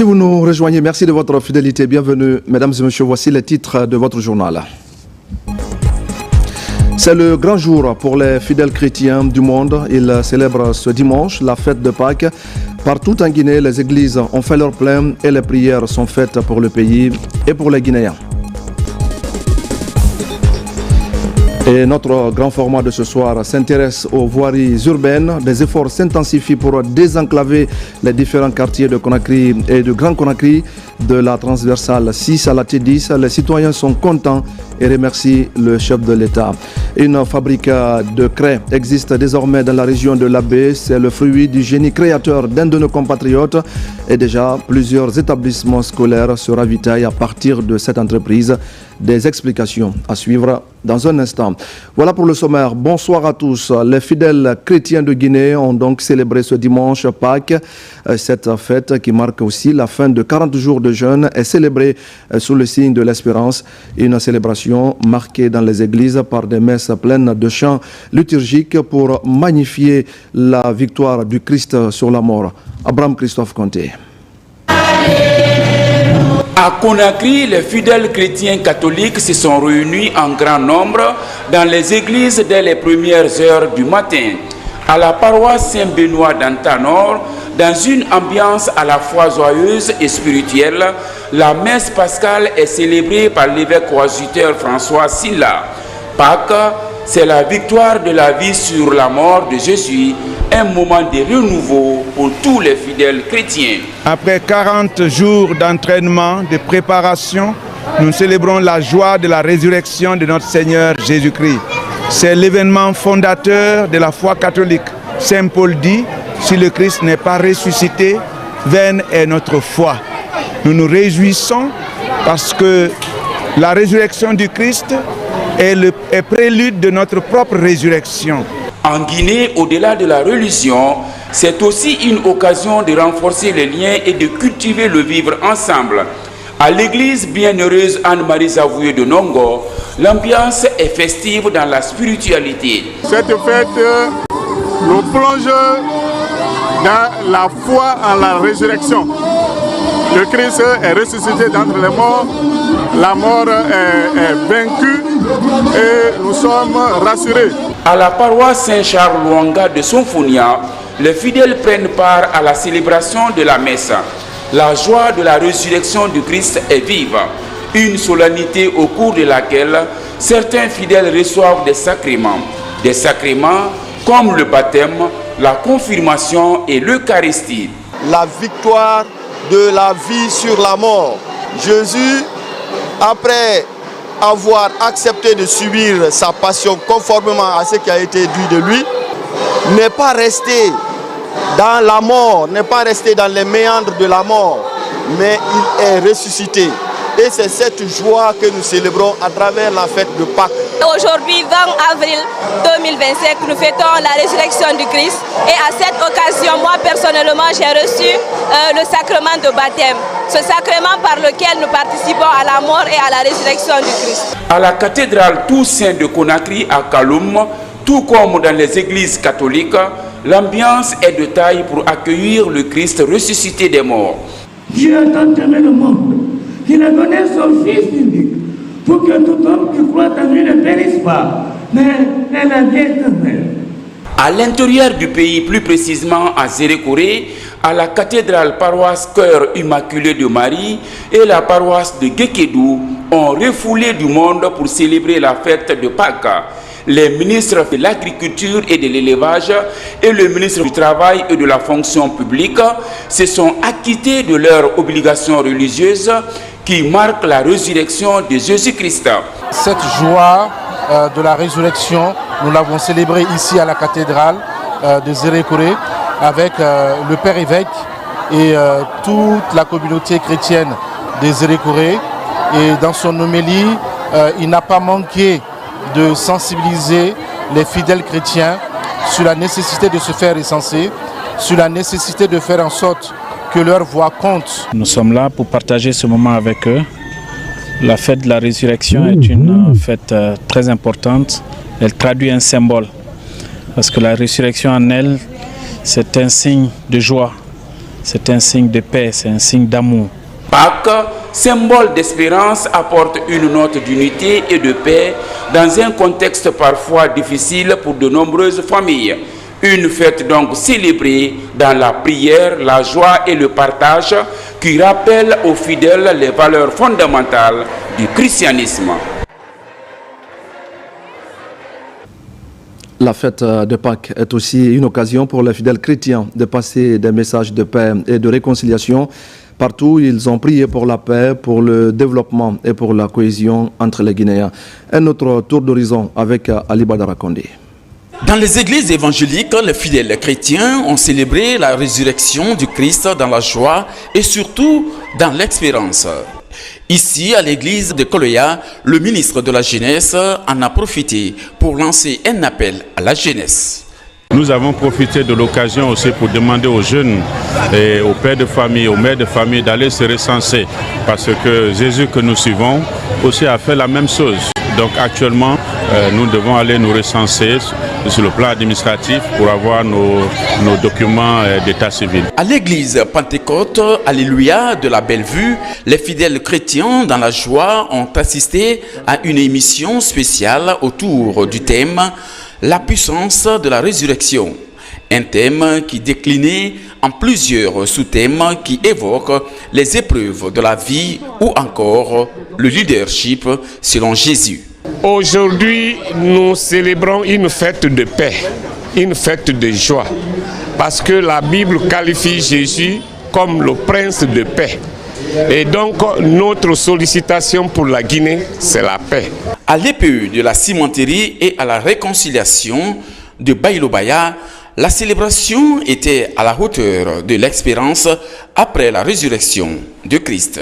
Si vous nous rejoignez, merci de votre fidélité. Bienvenue, mesdames et messieurs. Voici les titres de votre journal. C'est le grand jour pour les fidèles chrétiens du monde. Ils célèbrent ce dimanche la fête de Pâques. Partout en Guinée, les églises ont fait leur plein et les prières sont faites pour le pays et pour les Guinéens. Et notre grand format de ce soir s'intéresse aux voiries urbaines. Des efforts s'intensifient pour désenclaver les différents quartiers de Conakry et de Grand Conakry, de la transversale 6 à la T10. Les citoyens sont contents et remercient le chef de l'État. Une fabrique de craie existe désormais dans la région de l'Abbé. C'est le fruit du génie créateur d'un de nos compatriotes. Et déjà, plusieurs établissements scolaires se ravitaillent à partir de cette entreprise. Des explications à suivre dans un instant. Voilà pour le sommaire. Bonsoir à tous. Les fidèles chrétiens de Guinée ont donc célébré ce dimanche Pâques. Cette fête qui marque aussi la fin de 40 jours de jeûne est célébrée sous le signe de l'espérance. Une célébration marquée dans les églises par des messes pleines de chants liturgiques pour magnifier la victoire du Christ sur la mort. Abraham Christophe Conté. À Conakry, les fidèles chrétiens catholiques se sont réunis en grand nombre dans les églises dès les premières heures du matin. À la paroisse Saint-Benoît d'Antanor, dans une ambiance à la fois joyeuse et spirituelle, la messe pascale est célébrée par l'évêque coadjuteur François Silla. Pâques, c'est la victoire de la vie sur la mort de Jésus, un moment de renouveau pour tous les fidèles chrétiens. Après 40 jours d'entraînement, de préparation, nous célébrons la joie de la résurrection de notre Seigneur Jésus-Christ. C'est l'événement fondateur de la foi catholique. Saint Paul dit, si le Christ n'est pas ressuscité, vaine est notre foi. Nous nous réjouissons parce que la résurrection du Christ est prélude de notre propre résurrection. En Guinée, au-delà de la religion, c'est aussi une occasion de renforcer les liens et de cultiver le vivre ensemble. À l'église bienheureuse Anne-Marie Zavoué de Nongo, l'ambiance est festive dans la spiritualité. Cette fête nous plonge dans la foi en la résurrection. Le Christ est ressuscité d'entre les morts, la mort est vaincue et nous sommes rassurés. À la paroisse Saint-Charles-Luanga de Sonfonia, les fidèles prennent part à la célébration de la messe. La joie de la résurrection du Christ est vive, une solennité au cours de laquelle certains fidèles reçoivent des sacrements comme le baptême, la confirmation et l'Eucharistie. La victoire de la vie sur la mort. Jésus, après avoir accepté de subir sa passion conformément à ce qui a été dit de lui, n'est pas resté dans la mort, n'est pas resté dans les méandres de la mort, mais il est ressuscité. Et c'est cette joie que nous célébrons à travers la fête de Pâques. Aujourd'hui, 20 avril 2025, nous fêtons la résurrection du Christ. Et à cette occasion, moi personnellement, j'ai reçu le sacrement de baptême. Ce sacrement par lequel nous participons à la mort et à la résurrection du Christ. À la cathédrale Toussaint de Conakry à Kaloum, tout comme dans les églises catholiques, l'ambiance est de taille pour accueillir le Christ ressuscité des morts. Dieu a tant aimé le monde qu'il a donné son Fils unique pour que tout homme qui croit en lui ne périsse pas, mais ait la vie éternelle. À l'intérieur du pays, plus précisément à Zérékoré, à la cathédrale paroisse Cœur Immaculé de Marie et la paroisse de Guékédou ont refoulé du monde pour célébrer la fête de Pâques. Les ministres de l'Agriculture et de l'Élevage et le ministre du Travail et de la Fonction publique se sont acquittés de leurs obligations religieuses qui marquent la résurrection de Jésus-Christ. Cette joie de la résurrection, nous l'avons célébrée ici à la cathédrale de Zérékoré avec le Père évêque et toute la communauté chrétienne de Zérékoré. Et dans son homélie, il n'a pas manqué de sensibiliser les fidèles chrétiens sur la nécessité de se faire recenser, sur la nécessité de faire en sorte que leur voix compte. Nous sommes là pour partager ce moment avec eux. La fête de la résurrection est une fête très importante. Elle traduit un symbole. Parce que la résurrection en elle, c'est un signe de joie. c'est un signe de paix, c'est un signe d'amour. Pâques, symbole d'espérance, apporte une note d'unité et de paix dans un contexte parfois difficile pour de nombreuses familles. Une fête donc célébrée dans la prière, la joie et le partage qui rappelle aux fidèles les valeurs fondamentales du christianisme. La fête de Pâques est aussi une occasion pour les fidèles chrétiens de passer des messages de paix et de réconciliation. Partout, ils ont prié pour la paix, pour le développement et pour la cohésion entre les Guinéens. Un autre tour d'horizon avec Ali Badara Kondé. Dans les églises évangéliques, les fidèles chrétiens ont célébré la résurrection du Christ dans la joie et surtout dans l'espérance. Ici, à l'église de Koloya, le ministre de la Jeunesse en a profité pour lancer un appel à la jeunesse. Nous avons profité de l'occasion aussi pour demander aux jeunes et aux pères de famille, aux mères de famille d'aller se recenser parce que Jésus que nous suivons aussi a fait la même chose. Donc actuellement, nous devons aller nous recenser sur le plan administratif pour avoir nos documents d'état civil. À l'église Pentecôte, Alléluia de la Belle-Vue, les fidèles chrétiens dans la joie ont assisté à une émission spéciale autour du thème « La puissance de la résurrection ». Un thème qui déclinait en plusieurs sous-thèmes qui évoquent les épreuves de la vie ou encore le leadership selon Jésus. Aujourd'hui, nous célébrons une fête de paix, une fête de joie, parce que la Bible qualifie Jésus comme le prince de paix. Et donc, notre sollicitation pour la Guinée, c'est la paix. À l'EPE de la cimenterie et à la réconciliation de Baïlobaya, la célébration était à la hauteur de l'expérience après la résurrection de Christ.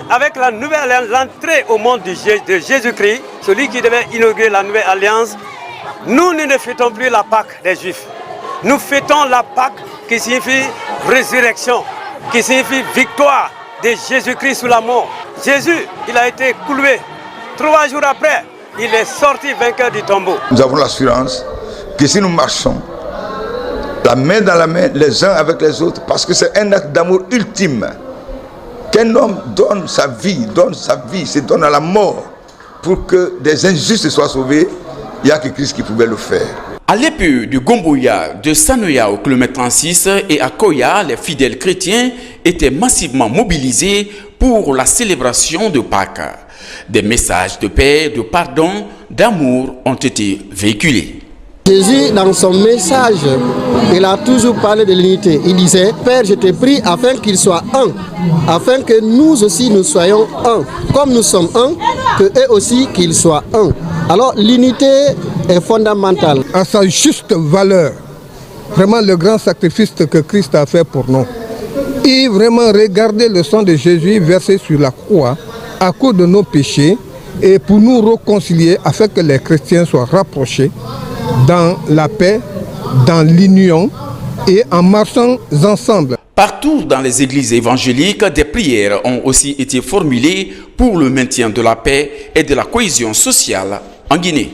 Avec la nouvelle alliance, l'entrée au monde de Jésus-Christ, celui qui devait inaugurer la nouvelle alliance, nous ne fêtons plus la Pâque des Juifs. Nous fêtons la Pâque qui signifie résurrection, qui signifie victoire de Jésus-Christ sous la mort. Jésus, il a été cloué. 3 jours après, il est sorti vainqueur du tombeau. Nous avons l'assurance que si nous marchons la main dans la main, les uns avec les autres, parce que c'est un acte d'amour ultime, qu'un homme donne sa vie, se donne à la mort pour que des injustes soient sauvés, il n'y a que Christ qui pouvait le faire. À l'EPE de Gomboya, de Sanoya au kilomètre 36 et à Koya, les fidèles chrétiens étaient massivement mobilisés pour la célébration de Pâques. Des messages de paix, de pardon, d'amour ont été véhiculés. Jésus, dans son message, il a toujours parlé de l'unité. Il disait, Père, je te prie afin qu'ils soient un, afin que nous aussi nous soyons un. Comme nous sommes un, que eux aussi qu'ils soient un. Alors l'unité est fondamentale. À sa juste valeur, vraiment le grand sacrifice que Christ a fait pour nous. Et vraiment regarder le sang de Jésus versé sur la croix à cause de nos péchés et pour nous réconcilier afin que les chrétiens soient rapprochés dans la paix, dans l'union et en marchant ensemble. Partout dans les églises évangéliques, des prières ont aussi été formulées pour le maintien de la paix et de la cohésion sociale en Guinée.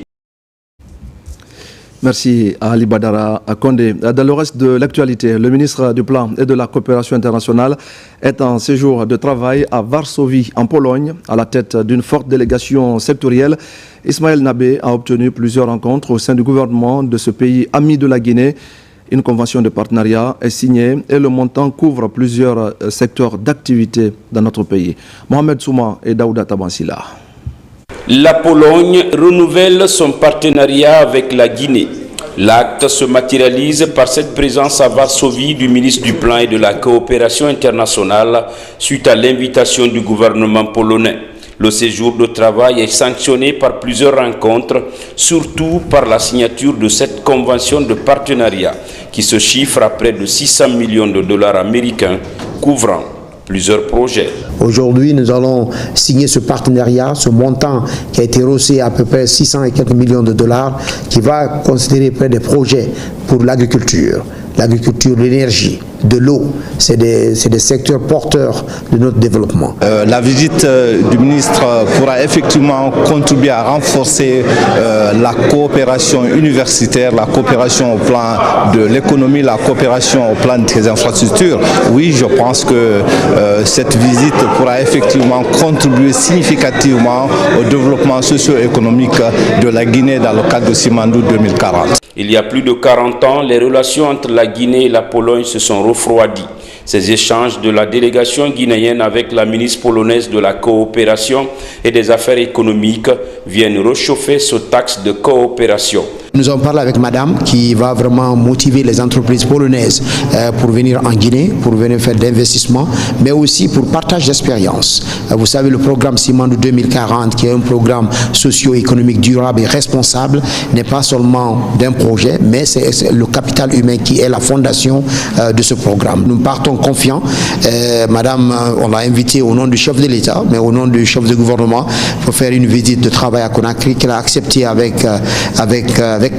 Merci à Ali Badara Kondé. Dans le reste de l'actualité, le ministre du Plan et de la Coopération internationale est en séjour de travail à Varsovie, en Pologne, à la tête d'une forte délégation sectorielle. Ismaël Nabé a obtenu plusieurs rencontres au sein du gouvernement de ce pays ami de la Guinée. Une convention de partenariat est signée et le montant couvre plusieurs secteurs d'activité dans notre pays. Mohamed Souma et Daouda Tabansila. La Pologne renouvelle son partenariat avec la Guinée. L'acte se matérialise par cette présence à Varsovie du ministre du Plan et de la Coopération internationale suite à l'invitation du gouvernement polonais. Le séjour de travail est sanctionné par plusieurs rencontres, surtout par la signature de cette convention de partenariat qui se chiffre à près de 600 millions de dollars américains couvrant plusieurs projets. Aujourd'hui, nous allons signer ce partenariat, ce montant qui a été rehaussé à peu près 600 et quelques millions de dollars, qui va considérer près des projets pour l'agriculture, l'agriculture, l'énergie, de l'eau. C'est des secteurs porteurs de notre développement. La visite du ministre pourra effectivement contribuer à renforcer la coopération universitaire, la coopération au plan de l'économie, la coopération au plan des infrastructures. Oui, je pense que cette visite pourra effectivement contribuer significativement au développement socio-économique de la Guinée dans le cadre de Simandou 2040. Il y a plus de 40 ans, les relations entre la Guinée et la Pologne se sont refroidies. Ces échanges de la délégation guinéenne avec la ministre polonaise de la coopération et des affaires économiques viennent réchauffer ce axe de coopération. Nous avons parlé avec madame qui va vraiment motiver les entreprises polonaises pour venir en Guinée, pour venir faire d'investissements, mais aussi pour partage d'expérience. Vous savez, le programme Simandou 2040, qui est un programme socio-économique durable et responsable, n'est pas seulement d'un projet, mais c'est le capital humain qui est la fondation de ce programme. Nous partons confiants. Madame, on l'a invitée au nom du chef de l'État, mais au nom du chef de gouvernement, pour faire une visite de travail à Conakry, qu'elle a acceptée avec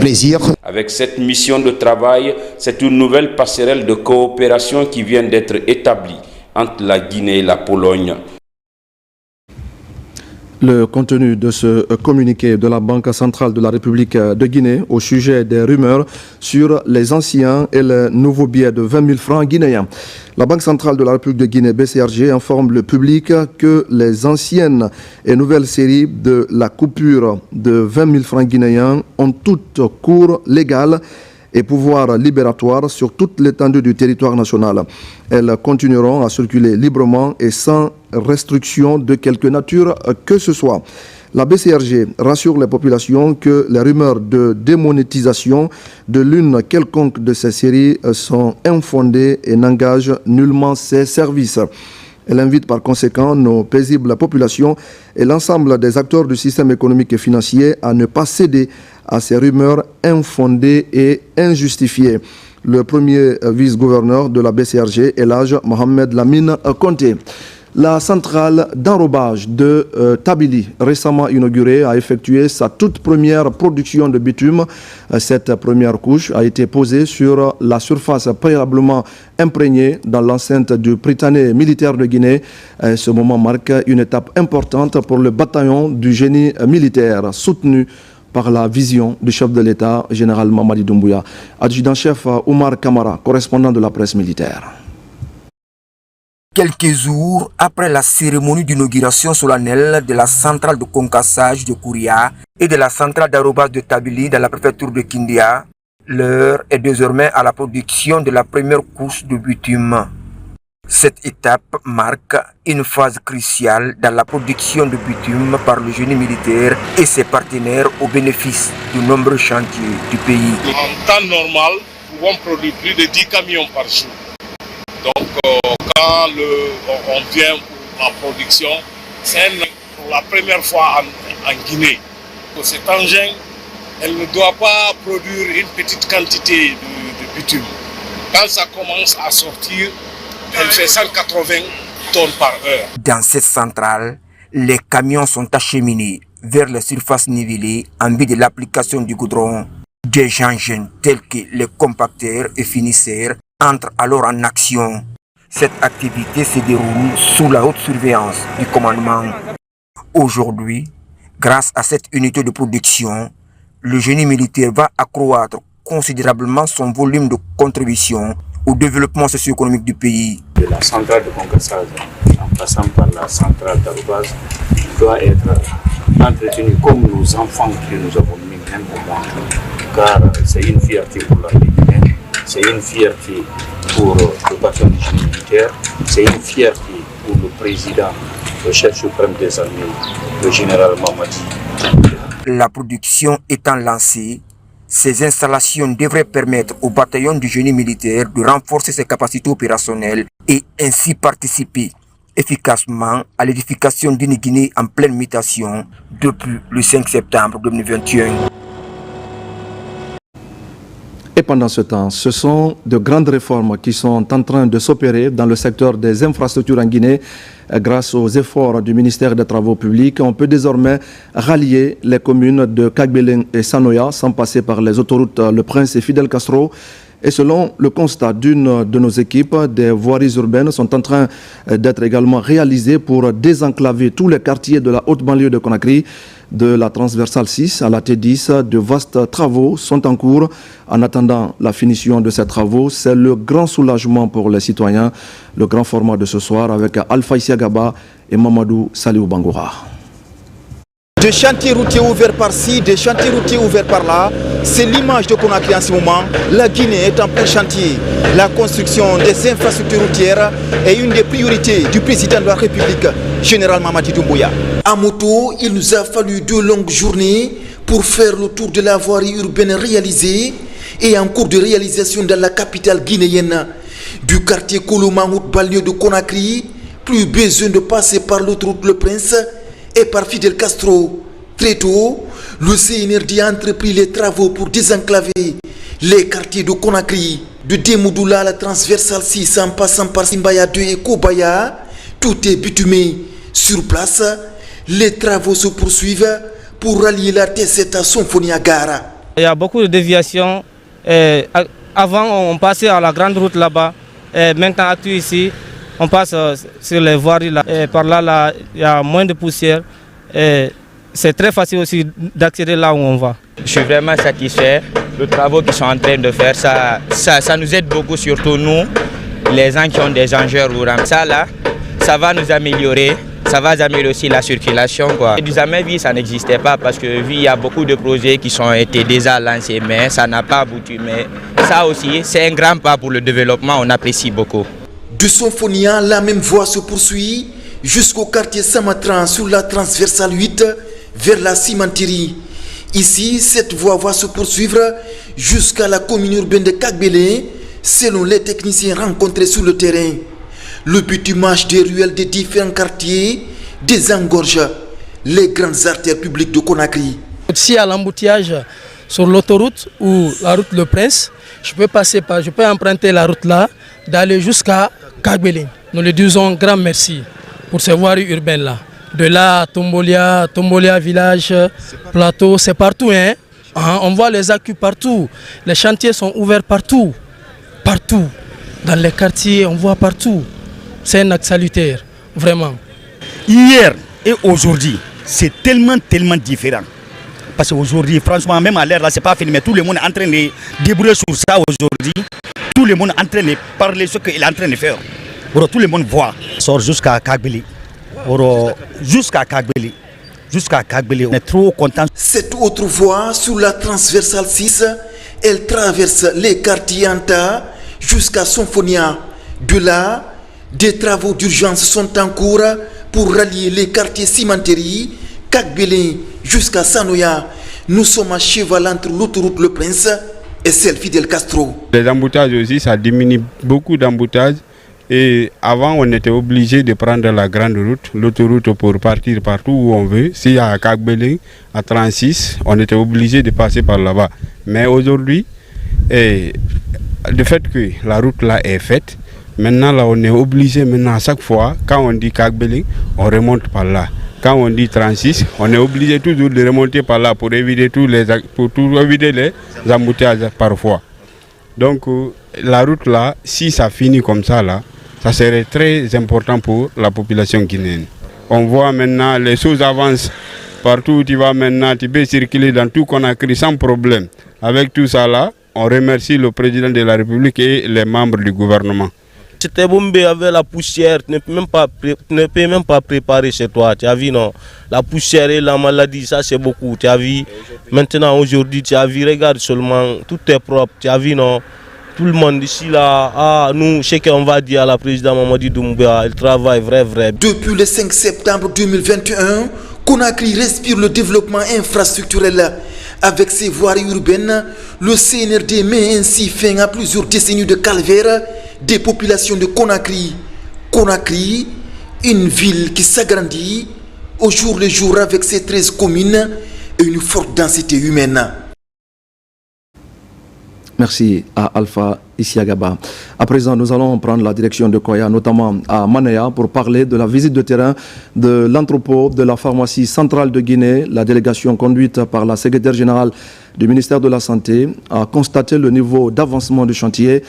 plaisir. Avec cette mission de travail, c'est une nouvelle passerelle de coopération qui vient d'être établie entre la Guinée et la Pologne. Le contenu de ce communiqué de la Banque centrale de la République de Guinée au sujet des rumeurs sur les anciens et les nouveaux billets de 20 000 francs guinéens. La Banque centrale de la République de Guinée, BCRG, informe le public que les anciennes et nouvelles séries de la coupure de 20 000 francs guinéens ont toutes cours légal et pouvoir libératoire sur toute l'étendue du territoire national. Elles continueront à circuler librement et sans restriction de quelque nature que ce soit. La BCRG rassure les populations que les rumeurs de démonétisation de l'une quelconque de ces séries sont infondées et n'engagent nullement ses services. Elle invite par conséquent nos paisibles populations et l'ensemble des acteurs du système économique et financier à ne pas céder à ces rumeurs infondées et injustifiées. Le premier vice-gouverneur de la BCRG est l'âge Mohamed Lamine Conté. La centrale d'enrobage de Tabili, récemment inaugurée, a effectué sa toute première production de bitume. Cette première couche a été posée sur la surface préalablement imprégnée dans l'enceinte du Prytanée militaire de Guinée. Ce moment marque une étape importante pour le bataillon du génie militaire, soutenu par la vision du chef de l'État, général Mamadi Doumbouya. Adjudant-chef Oumar Kamara, correspondant de la presse militaire. Quelques jours après la cérémonie d'inauguration solennelle de la centrale de concassage de Kouria et de la centrale d'arrobage de Tabili dans la préfecture de Kindia, l'heure est désormais à la production de la première couche de bitume. Cette étape marque une phase cruciale dans la production de bitume par le génie militaire et ses partenaires au bénéfice de nombreux chantiers du pays. En temps normal, nous pouvons produire plus de 10 camions par jour. Donc quand on vient en production, c'est pour la première fois en Guinée. Pour cet engin, elle ne doit pas produire une petite quantité de bitume. Quand ça commence à sortir, elle fait 180 tonnes par heure. Dans cette centrale, les camions sont acheminés vers les surfaces nivellées en vue de l'application du goudron. Des engins tels que les compacteurs et finisseurs entrent alors en action. Cette activité se déroule sous la haute surveillance du commandement. Aujourd'hui, grâce à cette unité de production, le génie militaire va accroître considérablement son volume de contribution au développement socio-économique du pays. De la centrale de concassage en passant par la centrale d'arrobage doit être entretenue comme nos enfants que nous avons mis même au monde, car c'est une fierté pour la Guinée, c'est une fierté pour le bataillon du génie militaire, c'est une fierté pour le président, le chef suprême des armées, le général Mamadi. La production étant lancée, ces installations devraient permettre au bataillon du génie militaire de renforcer ses capacités opérationnelles et ainsi participer efficacement à l'édification d'une Guinée en pleine mutation depuis le 5 septembre 2021. Et pendant ce temps, ce sont de grandes réformes qui sont en train de s'opérer dans le secteur des infrastructures en Guinée. Grâce aux efforts du ministère des Travaux publics, on peut désormais rallier les communes de Kagbeleng et Sanoya sans passer par les autoroutes Le Prince et Fidel Castro. Et selon le constat d'une de nos équipes, des voiries urbaines sont en train d'être également réalisées pour désenclaver tous les quartiers de la haute banlieue de Conakry. De la transversale 6 à la T10, de vastes travaux sont en cours. En attendant la finition de ces travaux, c'est le grand soulagement pour les citoyens. Le grand format de ce soir avec Alpha Isiagaba et Mamadou Saliou Bangoura. Des chantiers routiers ouverts par-ci, des chantiers routiers ouverts par-là. C'est l'image de Conakry en ce moment. La Guinée est en plein chantier. La construction des infrastructures routières est une des priorités du président de la République, général Mamadi Doumbouya. À moto, il nous a fallu 2 longues journées pour faire le tour de la voirie urbaine réalisée et en cours de réalisation dans la capitale guinéenne. Du quartier Koloma, haute banlieue de Conakry, plus besoin de passer par l'autoroute Le Prince et par Fidel Castro. Très tôt, le CNRD a entrepris les travaux pour désenclaver les quartiers de Conakry, de Demoudoula à la transversale 6 en passant par Simbaya 2 et Kobaya. Tout est bitumé. Sur place, les travaux se poursuivent pour rallier la T7 à Sonfonia-Gara. Il y a beaucoup de déviations. Avant, on passait à la grande route là-bas. Maintenant, ici, on passe sur les voiries là. Par là, il y a moins de poussière. C'est très facile aussi d'accéder là où on va. Je suis vraiment satisfait. Les travaux qu'ils sont en train de faire, ça nous aide beaucoup, surtout nous, les gens qui ont des engins roulants. Ça là, ça va nous améliorer. Ça va améliorer aussi la circulation, quoi. Du jamais vu, ça n'existait pas parce que il y a beaucoup de projets qui ont été déjà lancés, mais ça n'a pas abouti. Mais ça aussi, c'est un grand pas pour le développement, on apprécie beaucoup. De Sonfonia, la même voie se poursuit jusqu'au quartier Samatran sur la transversale 8 vers la cimenterie. Ici, cette voie va se poursuivre jusqu'à la commune urbaine de Kagbélé, selon les techniciens rencontrés sur le terrain. Le bitumage des ruelles des différents quartiers désengorge les grandes artères publiques de Conakry. S'il y a l'embouteillage sur l'autoroute ou la route Le Prince, je peux emprunter la route là, d'aller jusqu'à Kagbélé. Nous lui disons grand merci pour ces voiries urbaines là. De là à Tombolia village, plateau, c'est partout. Hein? On voit les accus partout. Les chantiers sont ouverts partout. Partout. Dans les quartiers, on voit partout. C'est un acte salutaire, vraiment. Hier et aujourd'hui, c'est tellement différent. Parce qu'aujourd'hui, franchement, même à l'air là, c'est pas fini, mais tout le monde est en train de débrouiller sur ça aujourd'hui. Tout le monde est en train de parler ce qu'il est en train de faire. Alors, tout le monde voit. Sort jusqu'à Kagbélé. Jusqu'à Kagbélé. On est trop content. Cette autre voie sur la transversale 6, elle traverse les quartiers Anta jusqu'à Sonfonia. De là, des travaux d'urgence sont en cours pour rallier les quartiers Cimenterie, Kagbélé jusqu'à Sanoya. Nous sommes à cheval entre l'autoroute Le Prince et celle Fidel Castro. Les embouteillages aussi, ça diminue beaucoup d'embouteillages. Et avant, on était obligé de prendre la grande route, l'autoroute pour partir partout où on veut. Si à Kagbélé, à 36, on était obligé de passer par là-bas. Mais aujourd'hui, le fait que la route là est faite, maintenant là, on est obligé à chaque fois, quand on dit Kagbélé, on remonte par là. Quand on dit 36, on est obligé toujours de remonter par là pour éviter éviter les embouteillages parfois. Donc la route là, si ça finit comme ça là, ça serait très important pour la population guinéenne. On voit maintenant les choses avancent. Partout où tu vas maintenant, tu peux circuler dans tout Conakry sans problème. Avec tout ça là, on remercie le président de la République et les membres du gouvernement. C'était bombé avec la poussière, tu ne peux même pas préparer chez toi, tu as vu non? La poussière et la maladie, ça c'est beaucoup, tu as vu. Maintenant aujourd'hui, tu as vu, regarde seulement, tout est propre, tu as vu non? Tout le monde ici là, nous, ce qu'on va dire à la présidente Mamadi Doumbouya, elle travaille vrai. Depuis le 5 septembre 2021, Conakry respire le développement infrastructurel. Avec ses voiries urbaines, le CNRD met ainsi fin à plusieurs décennies de calvaire des populations de Conakry. Conakry, une ville qui s'agrandit au jour le jour avec ses 13 communes et une forte densité humaine. Merci à Alpha Isiagaba. À présent, nous allons prendre la direction de Koya, notamment à Manéa, pour parler de la visite de terrain de l'entrepôt de la pharmacie centrale de Guinée. La délégation conduite par la secrétaire générale du ministère de la Santé a constaté le niveau d'avancement du chantier.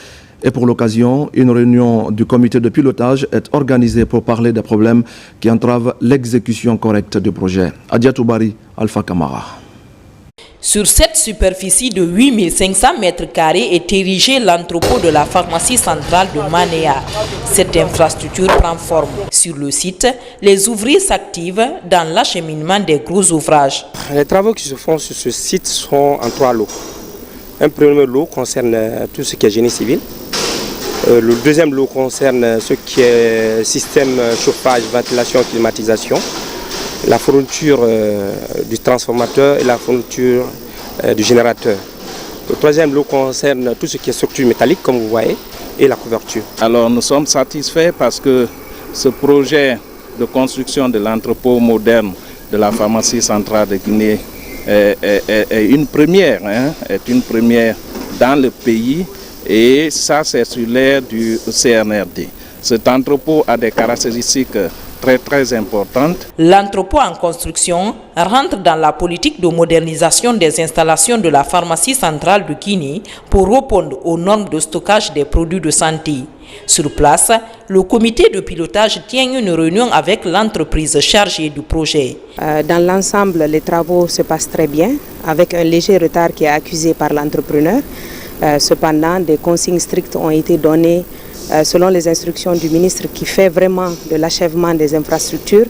Et pour l'occasion, une réunion du comité de pilotage est organisée pour parler des problèmes qui entravent l'exécution correcte du projet. Adia Toubari, Alpha Kamara. Sur cette superficie de 8500 mètres carrés est érigé l'entrepôt de la pharmacie centrale de Manéa. Cette infrastructure prend forme. Sur le site, les ouvriers s'activent dans l'acheminement des gros ouvrages. Les travaux qui se font sur ce site sont en 3 lots. Un premier lot concerne tout ce qui est génie civil. Le deuxième lot concerne ce qui est système chauffage, ventilation, climatisation. La fourniture du transformateur et la fourniture du générateur. Le troisième lot concerne tout ce qui est structure métallique, comme vous voyez, et la couverture. Alors nous sommes satisfaits parce que ce projet de construction de l'entrepôt moderne de la pharmacie centrale de Guinée est une première, est une première dans le pays, et ça c'est sur l'ère du CNRD. Cet entrepôt a des caractéristiques très importante. L'entrepôt en construction rentre dans la politique de modernisation des installations de la pharmacie centrale de Guinée pour répondre aux normes de stockage des produits de santé. Sur place, le comité de pilotage tient une réunion avec l'entreprise chargée du projet. Dans l'ensemble, les travaux se passent très bien, avec un léger retard qui est accusé par l'entrepreneur. Cependant, des consignes strictes ont été données selon les instructions du ministre qui fait vraiment de l'achèvement des infrastructures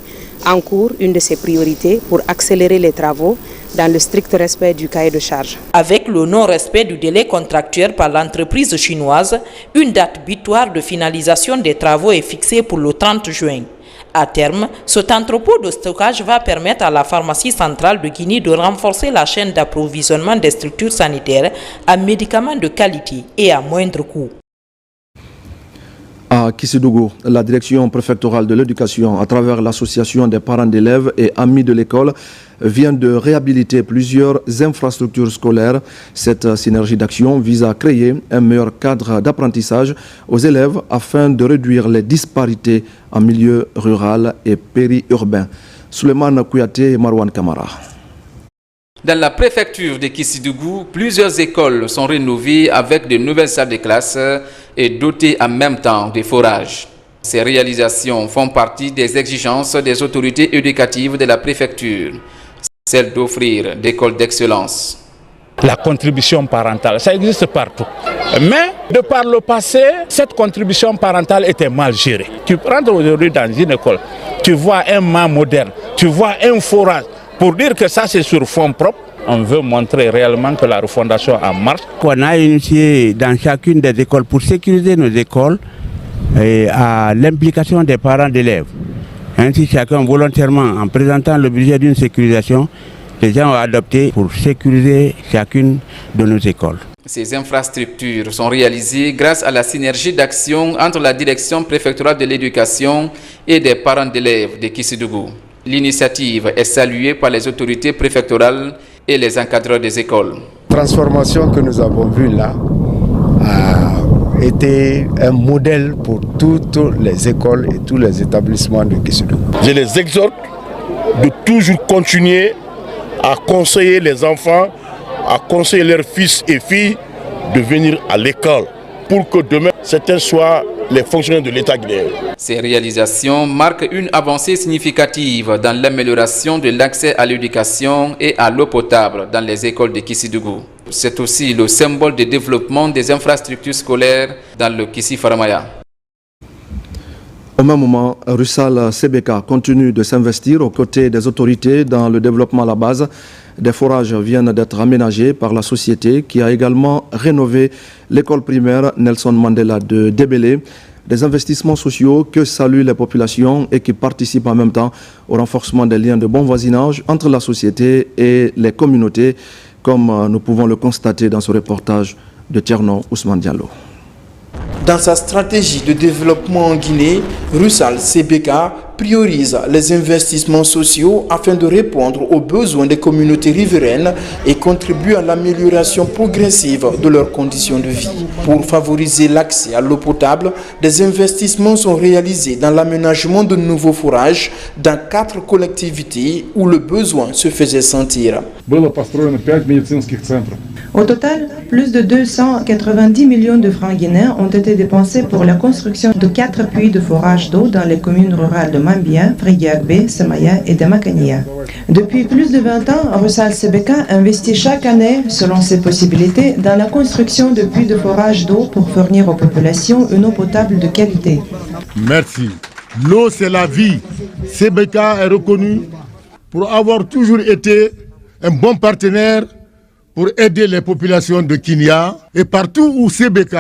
en cours une de ses priorités pour accélérer les travaux dans le strict respect du cahier de charge. Avec le non-respect du délai contractuel par l'entreprise chinoise, une date butoir de finalisation des travaux est fixée pour le 30 juin. À terme, cet entrepôt de stockage va permettre à la pharmacie centrale de Guinée de renforcer la chaîne d'approvisionnement des structures sanitaires à médicaments de qualité et à moindre coût. À Kissidougou, la direction préfectorale de l'éducation, à travers l'association des parents d'élèves et amis de l'école, vient de réhabiliter plusieurs infrastructures scolaires. Cette synergie d'action vise à créer un meilleur cadre d'apprentissage aux élèves afin de réduire les disparités en milieu rural et périurbain. Souleymane Kouyaté et Marwan Kamara. Dans la préfecture de Kissidougou, plusieurs écoles sont rénovées avec de nouvelles salles de classe et dotées en même temps de forages. Ces réalisations font partie des exigences des autorités éducatives de la préfecture, celle d'offrir des écoles d'excellence. La contribution parentale, ça existe partout. Mais de par le passé, cette contribution parentale était mal gérée. Tu rentres aujourd'hui dans une école, tu vois un mât moderne, tu vois un forage. Pour dire que ça c'est sur fonds propres, on veut montrer réellement que la refondation en marche. On a initié dans chacune des écoles pour sécuriser nos écoles à l'implication des parents d'élèves. Ainsi chacun volontairement, en présentant le budget d'une sécurisation, les gens ont adopté pour sécuriser chacune de nos écoles. Ces infrastructures sont réalisées grâce à la synergie d'action entre la direction préfectorale de l'éducation et des parents d'élèves de Kissidougou. L'initiative est saluée par les autorités préfectorales et les encadreurs des écoles. La transformation que nous avons vue là a été un modèle pour toutes les écoles et tous les établissements de Kissidougou. Je les exhorte de toujours continuer à conseiller les enfants, à conseiller leurs fils et filles de venir à l'école pour que demain certains soient les fonctionnaires de l'État guinéen. Ces réalisations marquent une avancée significative dans l'amélioration de l'accès à l'éducation et à l'eau potable dans les écoles de Kissidougou. C'est aussi le symbole de développement des infrastructures scolaires dans le Kissi Faramaya. Au même moment, Russal Sebeka continue de s'investir aux côtés des autorités dans le développement à la base. Des forages viennent d'être aménagés par la société qui a également rénové l'école primaire Nelson Mandela de Débélé. Des investissements sociaux que saluent les populations et qui participent en même temps au renforcement des liens de bon voisinage entre la société et les communautés, comme nous pouvons le constater dans ce reportage de Tcherno Ousmane Diallo. Dans sa stratégie de développement en Guinée, Rusal CBK priorise les investissements sociaux afin de répondre aux besoins des communautés riveraines et contribue à l'amélioration progressive de leurs conditions de vie. Pour favoriser l'accès à l'eau potable, des investissements sont réalisés dans l'aménagement de nouveaux forages dans 4 collectivités où le besoin se faisait sentir. Au total, plus de 290 millions de francs guinéens ont été dépensés pour la construction de 4 puits de forage d'eau dans les communes rurales de Mambia, Frigiagbe, Semaya et Damakania. Depuis plus de 20 ans, Rusal CBK investit chaque année, selon ses possibilités, dans la construction de puits de forage d'eau pour fournir aux populations une eau potable de qualité. Merci. L'eau, c'est la vie. CBK est reconnu pour avoir toujours été un bon partenaire pour aider les populations de Kinya. Et partout où CBK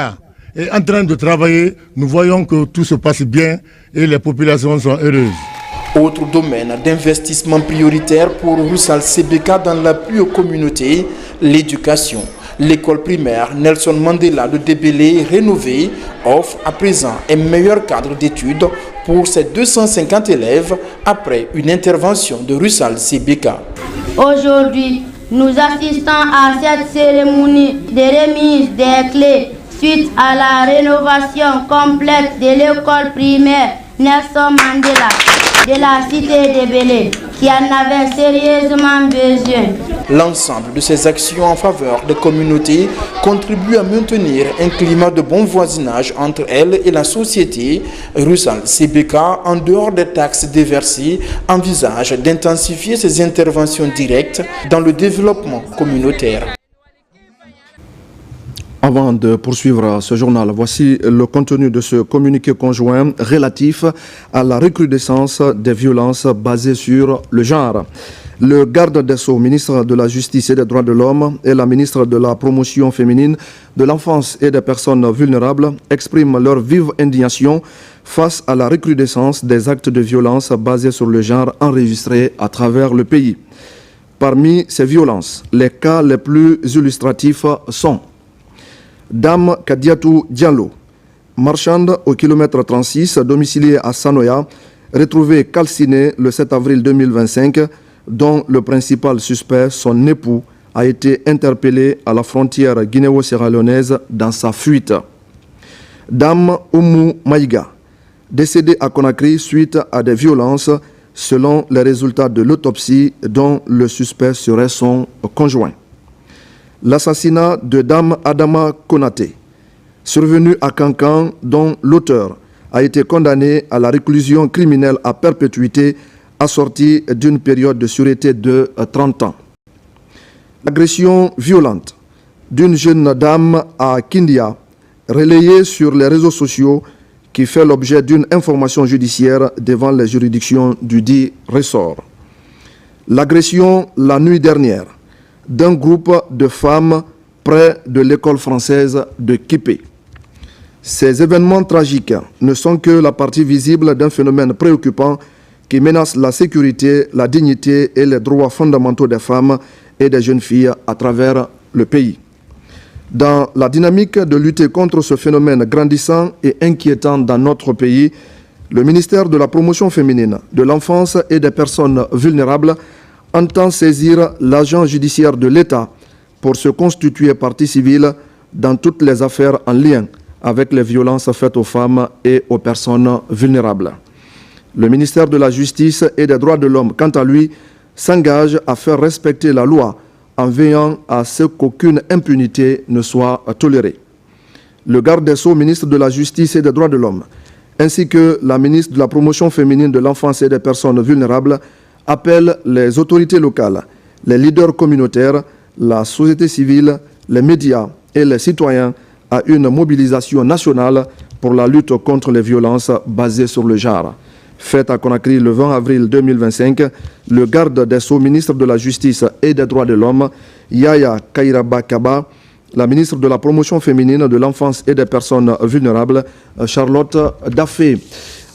est en train de travailler, nous voyons que tout se passe bien et les populations sont heureuses. Autre domaine d'investissement prioritaire pour Rusal CBK dans l'appui aux communautés, l'éducation. L'école primaire Nelson Mandela de Débélé, rénovée, offre à présent un meilleur cadre d'études pour ses 250 élèves après une intervention de Rusal CBK. Aujourd'hui, nous assistons à cette cérémonie de remise des clés suite à la rénovation complète de l'école primaire Nelson Mandela de la cité de Bélé, qui en avait sérieusement besoin. L'ensemble de ces actions en faveur des communautés contribue à maintenir un climat de bon voisinage entre elles et la société. Rusal CBK, en dehors des taxes déversées, envisage d'intensifier ses interventions directes dans le développement communautaire. Avant de poursuivre ce journal, voici le contenu de ce communiqué conjoint relatif à la recrudescence des violences basées sur le genre. Le garde des Sceaux, ministre de la Justice et des Droits de l'Homme et la ministre de la Promotion féminine, de l'enfance et des personnes vulnérables expriment leur vive indignation face à la recrudescence des actes de violence basés sur le genre enregistrés à travers le pays. Parmi ces violences, les cas les plus illustratifs sont Dame Kadiatou Diallo, marchande au kilomètre 36, domiciliée à Sanoya, retrouvée calcinée le 7 avril 2025, dont le principal suspect, son époux, a été interpellé à la frontière guinéo-sierra-léonaise dans sa fuite. Dame Oumou Maïga, décédée à Conakry suite à des violences, selon les résultats de l'autopsie dont le suspect serait son conjoint. L'assassinat de Dame Adama Konaté, survenu à Cancan, dont l'auteur a été condamné à la réclusion criminelle à perpétuité assortie d'une période de sûreté de 30 ans. L'agression violente d'une jeune dame à Kindia, relayée sur les réseaux sociaux, qui fait l'objet d'une information judiciaire devant les juridictions du dit ressort. L'agression la nuit dernière d'un groupe de femmes près de l'école française de Kipé. Ces événements tragiques ne sont que la partie visible d'un phénomène préoccupant qui menace la sécurité, la dignité et les droits fondamentaux des femmes et des jeunes filles à travers le pays. Dans la dynamique de lutter contre ce phénomène grandissant et inquiétant dans notre pays, le ministère de la Promotion féminine, de l'enfance et des personnes vulnérables entend saisir l'agent judiciaire de l'État pour se constituer partie civile dans toutes les affaires en lien avec les violences faites aux femmes et aux personnes vulnérables. Le ministère de la Justice et des Droits de l'Homme, quant à lui, s'engage à faire respecter la loi en veillant à ce qu'aucune impunité ne soit tolérée. Le garde des Sceaux, ministre de la Justice et des Droits de l'Homme, ainsi que la ministre de la Promotion féminine, de l'enfance et des personnes vulnérables, appelle les autorités locales, les leaders communautaires, la société civile, les médias et les citoyens à une mobilisation nationale pour la lutte contre les violences basées sur le genre. Faite à Conakry le 20 avril 2025, le garde des Sceaux, ministre de la Justice et des Droits de l'Homme, Yaya Kairaba Kaba, la ministre de la Promotion féminine, de l'enfance et des personnes vulnérables, Charlotte Daffé.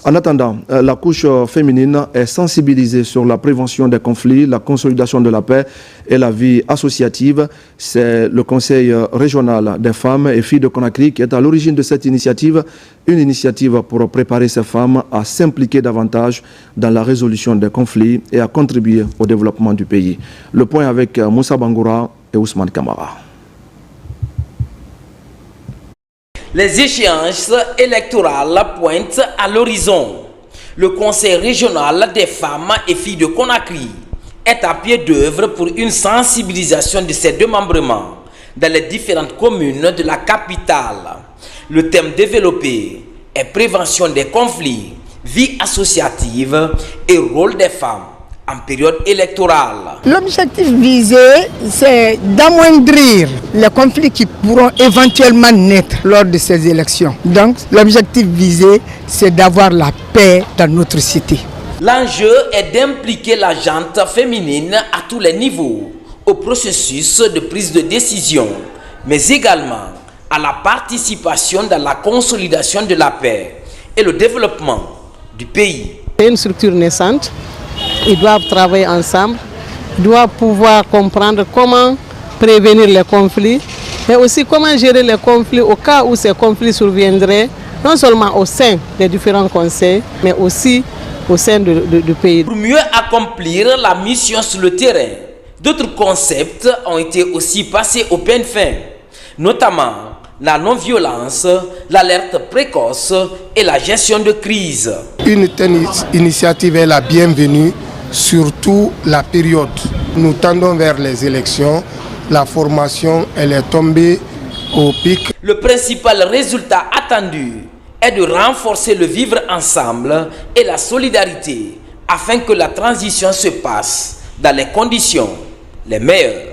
En attendant, la couche féminine est sensibilisée sur la prévention des conflits, la consolidation de la paix et la vie associative. C'est le Conseil régional des femmes et filles de Conakry qui est à l'origine de cette initiative, une initiative pour préparer ces femmes à s'impliquer davantage dans la résolution des conflits et à contribuer au développement du pays. Le point avec Moussa Bangoura et Ousmane Kamara. Les échéances électorales pointent à l'horizon. Le Conseil régional des femmes et filles de Conakry est à pied d'œuvre pour une sensibilisation de ses démembrements dans les différentes communes de la capitale. Le thème développé est prévention des conflits, vie associative et rôle des femmes en période électorale. L'objectif visé, c'est d'amoindrir les conflits qui pourront éventuellement naître lors de ces élections. Donc, l'objectif visé, c'est d'avoir la paix dans notre cité. L'enjeu est d'impliquer la gente féminine à tous les niveaux au processus de prise de décision, mais également à la participation dans la consolidation de la paix et le développement du pays. C'est une structure naissante. Ils doivent travailler ensemble, ils doivent pouvoir comprendre comment prévenir les conflits et aussi comment gérer les conflits au cas où ces conflits surviendraient, non seulement au sein des différents conseils, mais aussi au sein du pays. Pour mieux accomplir la mission sur le terrain, d'autres concepts ont été aussi passés au peigne fin, notamment la non-violence, l'alerte précoce et la gestion de crise. Une telle initiative est la bienvenue, surtout la période. Nous tendons vers les élections, la formation elle est tombée au pic. Le principal résultat attendu est de renforcer le vivre ensemble et la solidarité afin que la transition se passe dans les conditions les meilleures.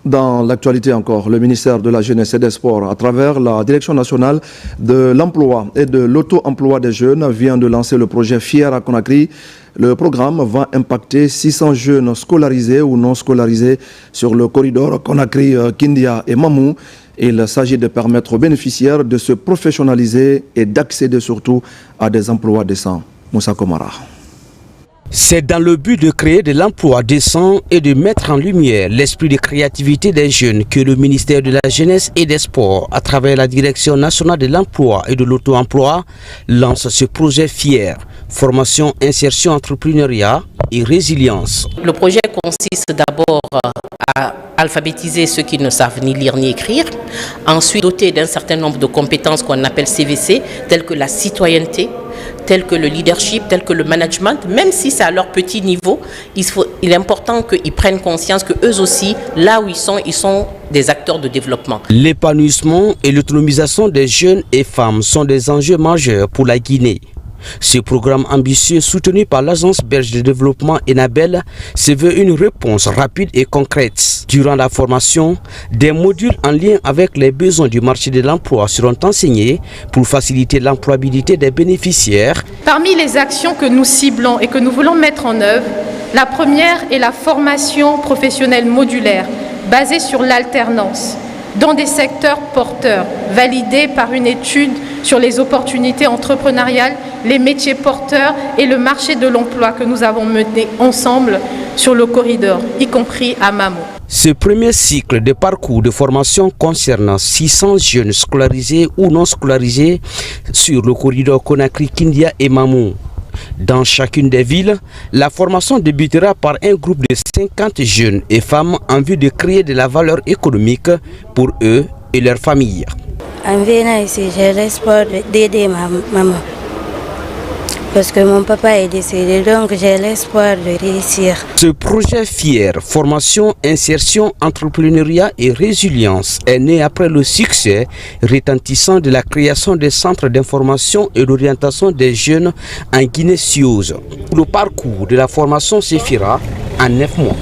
Dans l'actualité encore, le ministère de la Jeunesse et des Sports, à travers la Direction nationale de l'emploi et de l'auto-emploi des jeunes, vient de lancer le projet Fier à Conakry. Le programme va impacter 600 jeunes scolarisés ou non scolarisés sur le corridor Conakry, Kindia et Mamou. Il s'agit de permettre aux bénéficiaires de se professionnaliser et d'accéder surtout à des emplois décents. Moussa Komara. C'est dans le but de créer de l'emploi décent et de mettre en lumière l'esprit de créativité des jeunes que le ministère de la Jeunesse et des Sports, à travers la Direction nationale de l'emploi et de l'auto-emploi, lance ce projet Fier, formation, insertion, entrepreneuriat et résilience. Le projet consiste d'abord à alphabétiser ceux qui ne savent ni lire ni écrire, ensuite doter d'un certain nombre de compétences qu'on appelle CVC, telles que la citoyenneté, tels que le leadership, tels que le management, même si c'est à leur petit niveau, il est important qu'ils prennent conscience qu'eux aussi, là où ils sont des acteurs de développement. L'épanouissement et l'autonomisation des jeunes et femmes sont des enjeux majeurs pour la Guinée. Ce programme ambitieux soutenu par l'agence belge de développement Enabel se veut une réponse rapide et concrète. Durant la formation, des modules en lien avec les besoins du marché de l'emploi seront enseignés pour faciliter l'employabilité des bénéficiaires. Parmi les actions que nous ciblons et que nous voulons mettre en œuvre, la première est la formation professionnelle modulaire basée sur l'alternance dans des secteurs porteurs, validés par une étude sur les opportunités entrepreneuriales, les métiers porteurs et le marché de l'emploi que nous avons mené ensemble sur le corridor, y compris à Mamou. Ce premier cycle de parcours de formation concerne 600 jeunes scolarisés ou non scolarisés sur le corridor Conakry, Kindia et Mamou. Dans chacune des villes, la formation débutera par un groupe de 50 jeunes et femmes en vue de créer de la valeur économique pour eux et leurs familles. En venant ici, j'ai l'espoir d'aider ma maman. Parce que mon papa est décédé, donc j'ai l'espoir de réussir. Ce projet Fier, formation, insertion, entrepreneuriat et résilience est né après le succès retentissant de la création des centres d'information et d'orientation des jeunes en Guinée-Siose. Le parcours de la formation se fera en 9 mois.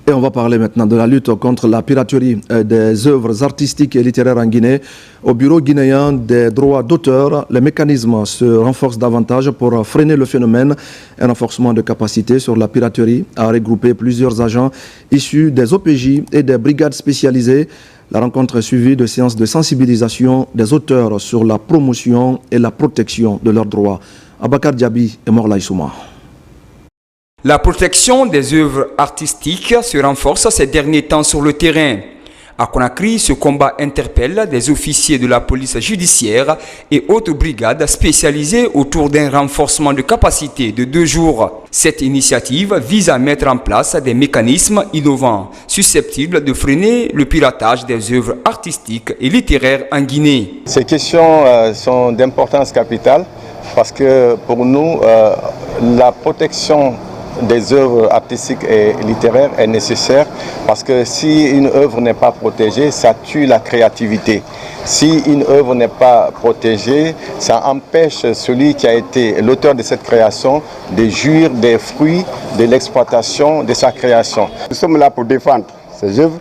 Et on va parler maintenant de la lutte contre la piraterie des œuvres artistiques et littéraires en Guinée. Au Bureau guinéen des droits d'auteur, les mécanismes se renforcent davantage pour freiner le phénomène. Un renforcement de capacité sur la piraterie a regroupé plusieurs agents issus des OPJ et des brigades spécialisées. La rencontre est suivie de séances de sensibilisation des auteurs sur la promotion et la protection de leurs droits. Abakar Diaby et Morla Issouma. La protection des œuvres artistiques se renforce ces derniers temps sur le terrain. À Conakry, ce combat interpelle des officiers de la police judiciaire et autres brigades spécialisées autour d'un renforcement de capacité de 2 jours. Cette initiative vise à mettre en place des mécanismes innovants susceptibles de freiner le piratage des œuvres artistiques et littéraires en Guinée. Ces questions sont d'importance capitale parce que pour nous, la protection des œuvres artistiques et littéraires est nécessaire parce que si une œuvre n'est pas protégée, ça tue la créativité. Si une œuvre n'est pas protégée, ça empêche celui qui a été l'auteur de cette création de jouir des fruits de l'exploitation de sa création. Nous sommes là pour défendre ces œuvres.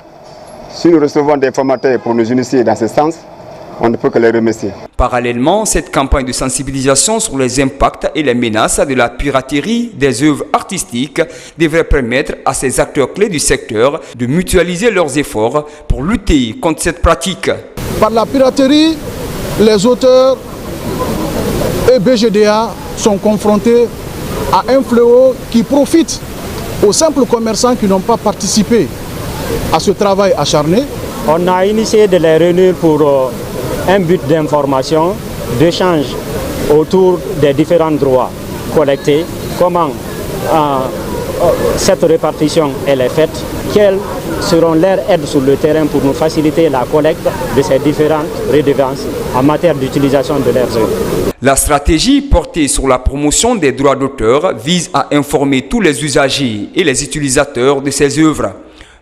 Si nous recevons des formateurs pour nous initier dans ce sens, on ne peut que les remercier. Parallèlement, cette campagne de sensibilisation sur les impacts et les menaces de la piraterie des œuvres artistiques devrait permettre à ces acteurs clés du secteur de mutualiser leurs efforts pour lutter contre cette pratique. Par la piraterie, les auteurs et BGDA sont confrontés à un fléau qui profite aux simples commerçants qui n'ont pas participé à ce travail acharné. On a initié de les réunir pour un but d'information, d'échange autour des différents droits collectés, comment cette répartition elle est faite, quelles seront leurs aides sur le terrain pour nous faciliter la collecte de ces différentes redevances en matière d'utilisation de leurs œuvres. La stratégie portée sur la promotion des droits d'auteur vise à informer tous les usagers et les utilisateurs de ces œuvres.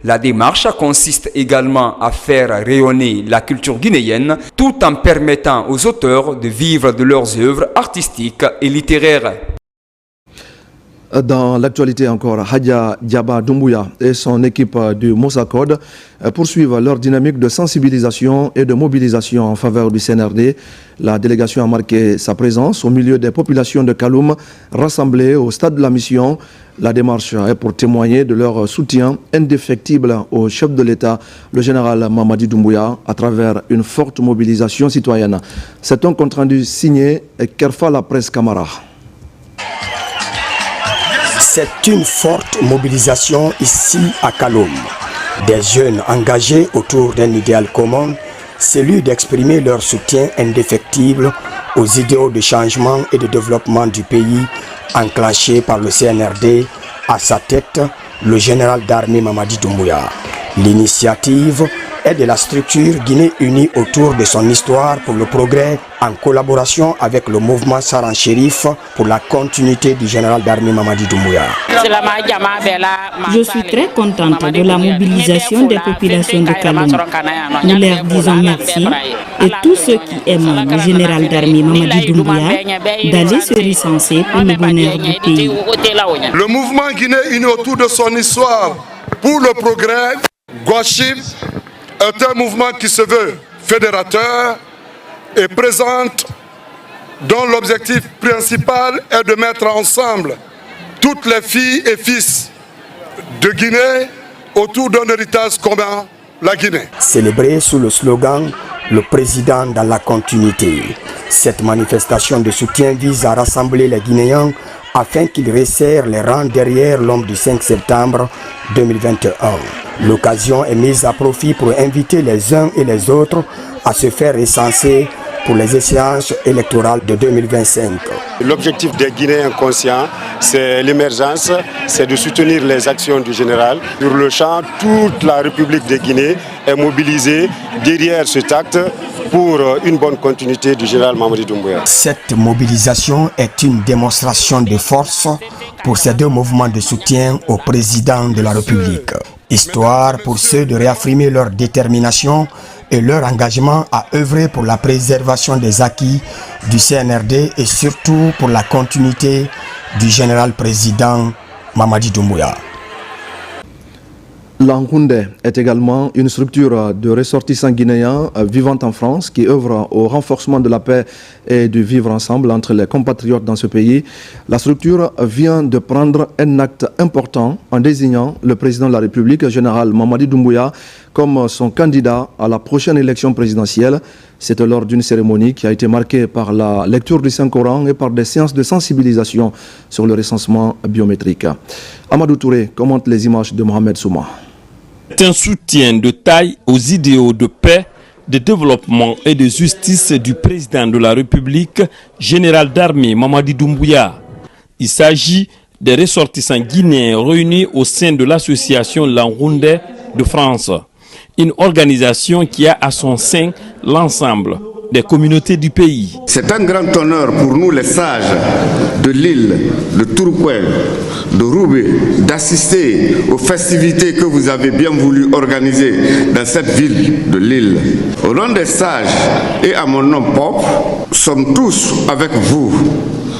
La démarche consiste également à faire rayonner la culture guinéenne tout en permettant aux auteurs de vivre de leurs œuvres artistiques et littéraires. Dans l'actualité encore, Hadja Diaba Doumbouya et son équipe du Mosakod poursuivent leur dynamique de sensibilisation et de mobilisation en faveur du CNRD. La délégation a marqué sa présence au milieu des populations de Kaloum rassemblées au stade de la mission. La démarche est pour témoigner de leur soutien indéfectible au chef de l'État, le général Mamadi Doumbouya, à travers une forte mobilisation citoyenne. C'est un compte rendu signé Kerfa La Presse Camara. C'est une forte mobilisation ici à Kaloum. Des jeunes engagés autour d'un idéal commun, celui d'exprimer leur soutien indéfectible aux idéaux de changement et de développement du pays enclenchés par le CNRD, à sa tête le général d'armée Mamadi Doumbouya. L'initiative est de la structure Guinée Unie autour de son histoire pour le progrès, en collaboration avec le mouvement Saran Chérif pour la continuité du général d'armée Mamadi Doumbouya. Je suis très contente de la mobilisation des populations de Kaloum. Nous leur disons merci et tous ceux qui aiment le général d'armée Mamadi Doumbouya d'aller se recenser pour le bonheur du pays. Le mouvement Guinée Unie autour de son histoire pour le progrès, Gouachib, est un mouvement qui se veut fédérateur et présente, dont l'objectif principal est de mettre ensemble toutes les filles et fils de Guinée autour d'un héritage commun, la Guinée. Célébré sous le slogan « Le président dans la continuité », cette manifestation de soutien vise à rassembler les Guinéens afin qu'ils resserrent les rangs derrière l'homme du 5 septembre 2021. L'occasion est mise à profit pour inviter les uns et les autres à se faire recenser pour les échéances électorales de 2025. L'objectif des Guinéens conscients, c'est l'émergence, c'est de soutenir les actions du général. Sur le champ, toute la République de Guinée est mobilisée derrière cet acte pour une bonne continuité du général Mamadi Doumbouya. Cette mobilisation est une démonstration de force pour ces deux mouvements de soutien au président de la République. Histoire pour ceux de réaffirmer leur détermination et leur engagement à œuvrer pour la préservation des acquis du CNRD et surtout pour la continuité du général président Mamadi Doumbouya. L'Angoundé est également une structure de ressortissants guinéens vivant en France qui œuvre au renforcement de la paix et du vivre ensemble entre les compatriotes dans ce pays. La structure vient de prendre un acte important en désignant le président de la République, général Mamadi Doumbouya, comme son candidat à la prochaine élection présidentielle. C'était lors d'une cérémonie qui a été marquée par la lecture du Saint-Coran et par des séances de sensibilisation sur le recensement biométrique. Amadou Touré commente les images de Mohamed Souma. C'est un soutien de taille aux idéaux de paix, de développement et de justice du président de la République, général d'armée Mamadi Doumbouya. Il s'agit des ressortissants guinéens réunis au sein de l'association L'Angoundé de France, une organisation qui a à son sein l'ensemble des communautés du pays. C'est un grand honneur pour nous les sages de l'île, de Tourcoing, de Roubaix, d'assister aux festivités que vous avez bien voulu organiser dans cette ville de l'île. Au nom des sages et à mon nom propre, sommes tous avec vous,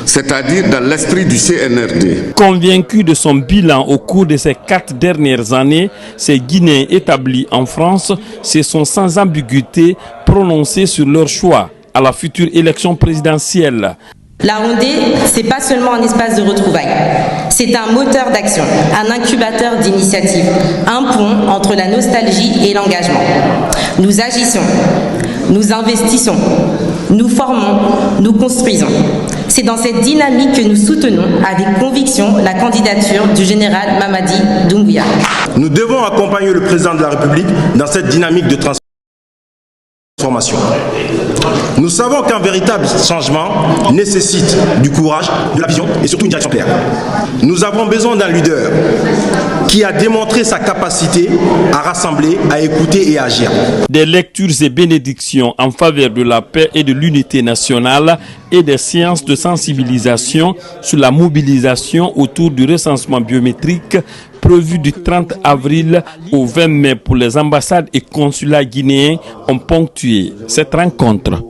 c'est-à-dire dans l'esprit du CNRD. Convaincus de son bilan au cours de ces 4 dernières années, ces Guinéens établis en France se sont sans ambiguïté prononcés sur leur choix à la future élection présidentielle. L'Angoundé, c'est pas seulement un espace de retrouvailles, c'est un moteur d'action, un incubateur d'initiatives, un pont entre la nostalgie et l'engagement. Nous agissons, nous investissons, nous formons, nous construisons. C'est dans cette dynamique que nous soutenons avec conviction la candidature du général Mamadi Doumbouya. Nous devons accompagner le président de la République dans cette dynamique de transformation. Nous savons qu'un véritable changement nécessite du courage, de la vision et surtout une direction claire. Nous avons besoin d'un leader qui a démontré sa capacité à rassembler, à écouter et à agir. Des lectures et bénédictions en faveur de la paix et de l'unité nationale et des séances de sensibilisation sur la mobilisation autour du recensement biométrique prévu du 30 avril au 20 mai pour les ambassades et consulats guinéens ont ponctué cette rencontre.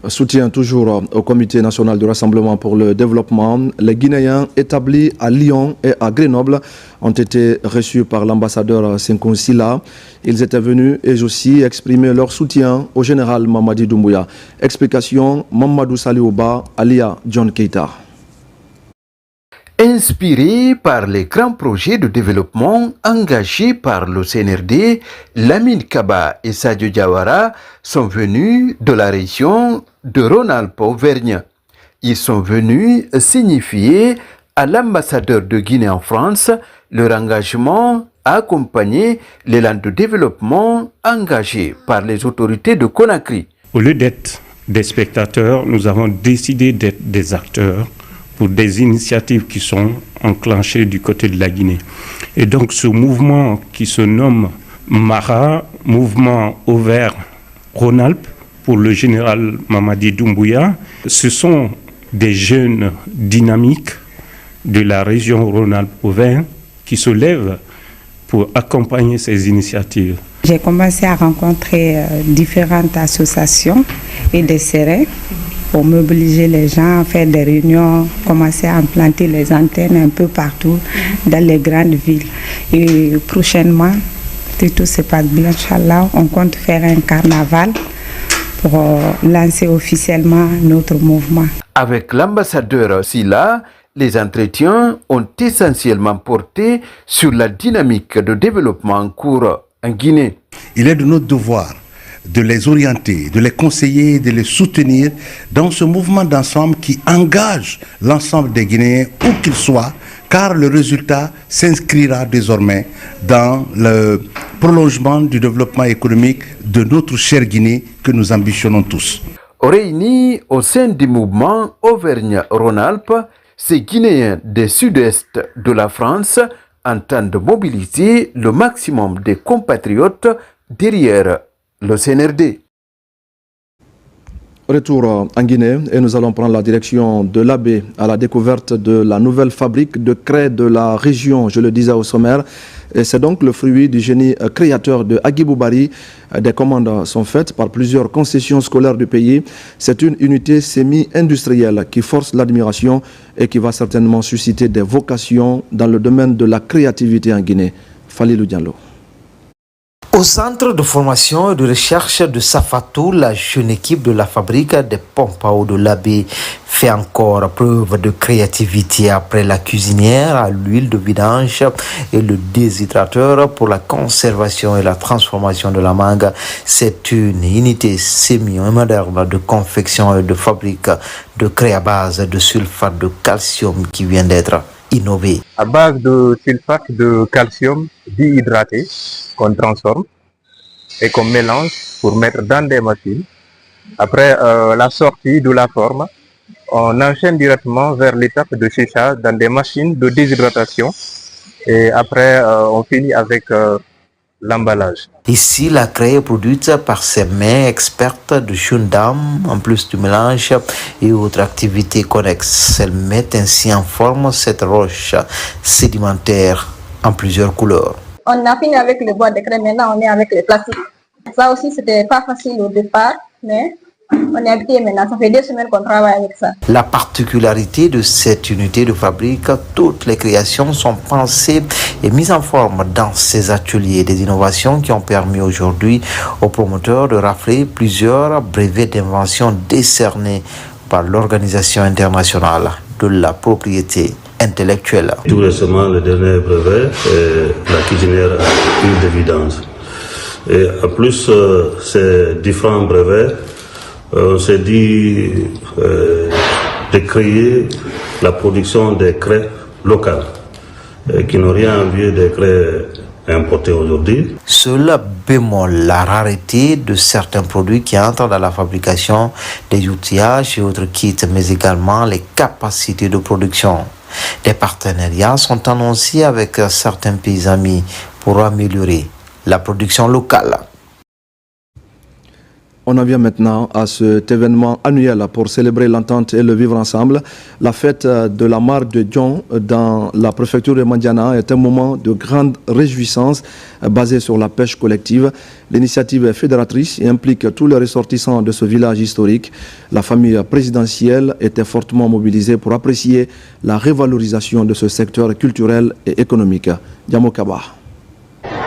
Soutien toujours au Comité national du Rassemblement pour le développement. Les Guinéens établis à Lyon et à Grenoble ont été reçus par l'ambassadeur Sekou Silla. Ils étaient venus et aussi exprimer leur soutien au général Mamadi Doumbouya. Explication Mamadou Saliouba, alia John Keita. Inspirés par les grands projets de développement engagés par le CNRD, Lamine Kaba et Sadio Diawara sont venus de la région de Rhône-Alpes-Auvergne. Ils sont venus signifier à l'ambassadeur de Guinée en France leur engagement à accompagner l'élan de développement engagé par les autorités de Conakry. Au lieu d'être des spectateurs, nous avons décidé d'être des acteurs pour des initiatives qui sont enclenchées du côté de la Guinée. Et donc ce mouvement qui se nomme MARA, Mouvement Auvergne-Rhône-Alpes, pour le général Mamadi Doumbouya, ce sont des jeunes dynamiques de la région Rhône-Alpes-Auvergne qui se lèvent pour accompagner ces initiatives. J'ai commencé à rencontrer différentes associations et des CERES pour mobiliser les gens, faire des réunions, commencer à implanter les antennes un peu partout dans les grandes villes. Et prochainement, si tout se passe bien, Inch'Allah, on compte faire un carnaval pour lancer officiellement notre mouvement. Avec l'ambassadeur Silla, les entretiens ont essentiellement porté sur la dynamique de développement en cours en Guinée. Il est de notre devoir de les orienter, de les conseiller, de les soutenir dans ce mouvement d'ensemble qui engage l'ensemble des Guinéens, où qu'ils soient, car le résultat s'inscrira désormais dans le prolongement du développement économique de notre chère Guinée que nous ambitionnons tous. Réunis au sein du mouvement Auvergne-Rhône-Alpes, ces Guinéens du sud-est de la France entendent mobiliser le maximum des compatriotes derrière le CNRD. Retour en Guinée et nous allons prendre la direction de l'Abbé à la découverte de la nouvelle fabrique de craie de la région, je le disais au sommaire. Et c'est donc le fruit du génie créateur de Agibou Bari. Des commandes sont faites par plusieurs concessions scolaires du pays. C'est une unité semi-industrielle qui force l'admiration et qui va certainement susciter des vocations dans le domaine de la créativité en Guinée. Falilou Diallo. Au centre de formation et de recherche de Safatou, la jeune équipe de la fabrique des pompes à eau de l'abbé fait encore preuve de créativité après la cuisinière à l'huile de vidange et le déshydrateur pour la conservation et la transformation de la mangue. C'est une unité semi-moderne de confection et de fabrique de craie à base de sulfate de calcium qui vient d'être innové. À base de sulfate de calcium déhydraté qu'on transforme et qu'on mélange pour mettre dans des machines. Après la sortie de la forme, on enchaîne directement vers l'étape de séchage dans des machines de déshydratation et après on finit avec l'emballage. Ici, la craie est produite par ses mains expertes de jeunes dames, en plus du mélange et autres activités connexes. Elles mettent ainsi en forme cette roche sédimentaire en plusieurs couleurs. On a fini avec le bois de craie, maintenant on est avec les plastiques. Ça aussi, c'était pas facile au départ, mais on est habitué maintenant. Ça fait 2 semaines qu'on travaille avec ça. La particularité de cette unité de fabrique, toutes les créations sont pensées et mises en forme dans ces ateliers. Des innovations qui ont permis aujourd'hui aux promoteurs de rafler plusieurs brevets d'invention décernés par l'Organisation internationale de la propriété intellectuelle. Tout récemment, le dernier brevet est la cuisinière à huile de vidange. Et en plus, ces différents brevets, on s'est dit de créer la production des craies locales qui n'ont rien à envier des craies importées aujourd'hui. Seul bémol, la rareté de certains produits qui entrent dans la fabrication des outillages et autres kits, mais également les capacités de production. Des partenariats sont annoncés avec certains pays amis pour améliorer la production locale. On en vient maintenant à cet événement annuel pour célébrer l'entente et le vivre ensemble. La fête de la mare de Dion dans la préfecture de Mandiana est un moment de grande réjouissance basé sur la pêche collective. L'initiative est fédératrice et implique tous les ressortissants de ce village historique. La famille présidentielle était fortement mobilisée pour apprécier la revalorisation de ce secteur culturel et économique. Diamo Kaba.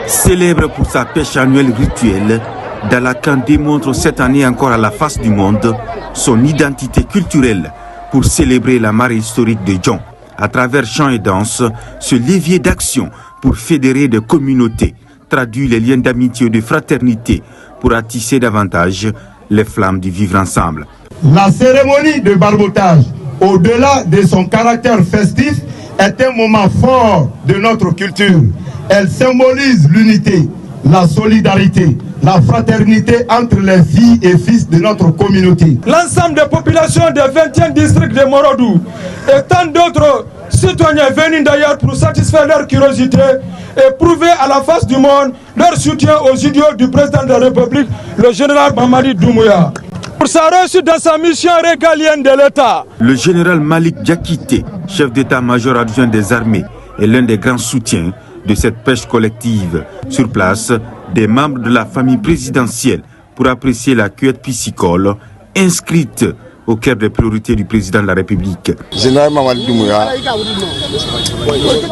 Célèbre pour sa pêche annuelle rituelle, Dalakan démontre cette année encore à la face du monde son identité culturelle pour célébrer la marée historique de Dion. À travers chants et danses, ce levier d'action pour fédérer des communautés traduit les liens d'amitié et de fraternité pour attisser davantage les flammes du vivre ensemble. La cérémonie de barbotage, au-delà de son caractère festif, est un moment fort de notre culture. Elle symbolise l'unité, la solidarité, la fraternité entre les filles et fils de notre communauté. L'ensemble des populations du 20e district de Morodou et tant d'autres citoyens venus d'ailleurs pour satisfaire leur curiosité et prouver à la face du monde leur soutien aux idéaux du président de la République, le général Mamadi Doumbouya. Pour sa réussite dans sa mission régalienne de l'État. Le général Malik Diakité, chef d'état-major adjoint des armées, est l'un des grands soutiens de cette pêche collective. Sur place, des membres de la famille présidentielle pour apprécier la cueillette piscicole inscrite au cœur des priorités du président de la République.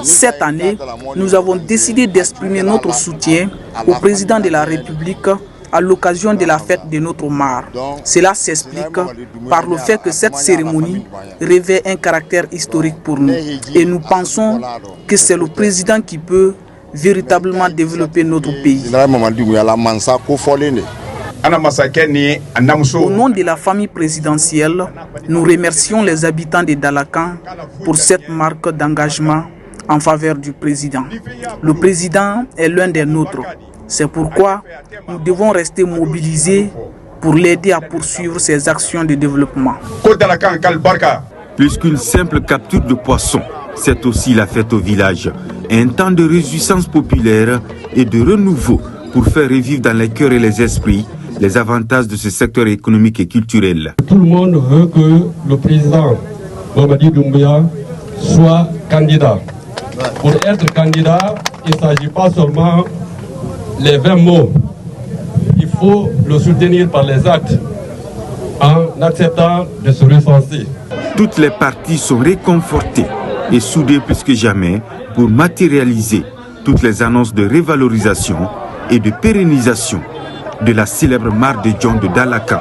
Cette année, nous avons décidé d'exprimer notre soutien au président de la République à l'occasion de la fête de notre mare. Cela s'explique par le fait que cette cérémonie revêt un caractère historique pour nous. Et nous pensons que c'est le président qui peut véritablement développer notre pays. Au nom de la famille présidentielle, nous remercions les habitants de Dalakan pour cette marque d'engagement en faveur du président. Le président est l'un des nôtres. C'est pourquoi nous devons rester mobilisés pour l'aider à poursuivre ses actions de développement. Plus qu'une simple capture de poissons, c'est aussi la fête au village. Un temps de réjouissance populaire et de renouveau pour faire revivre dans les cœurs et les esprits les avantages de ce secteur économique et culturel. Tout le monde veut que le président Mamadi Doumbouya soit candidat. Pour être candidat, il ne s'agit pas seulement les 20 mots. Il faut le soutenir par les actes en acceptant de se recenser. Toutes les parties sont réconfortées et soudées plus que jamais pour matérialiser toutes les annonces de révalorisation et de pérennisation de la célèbre mare de John de Dalakan.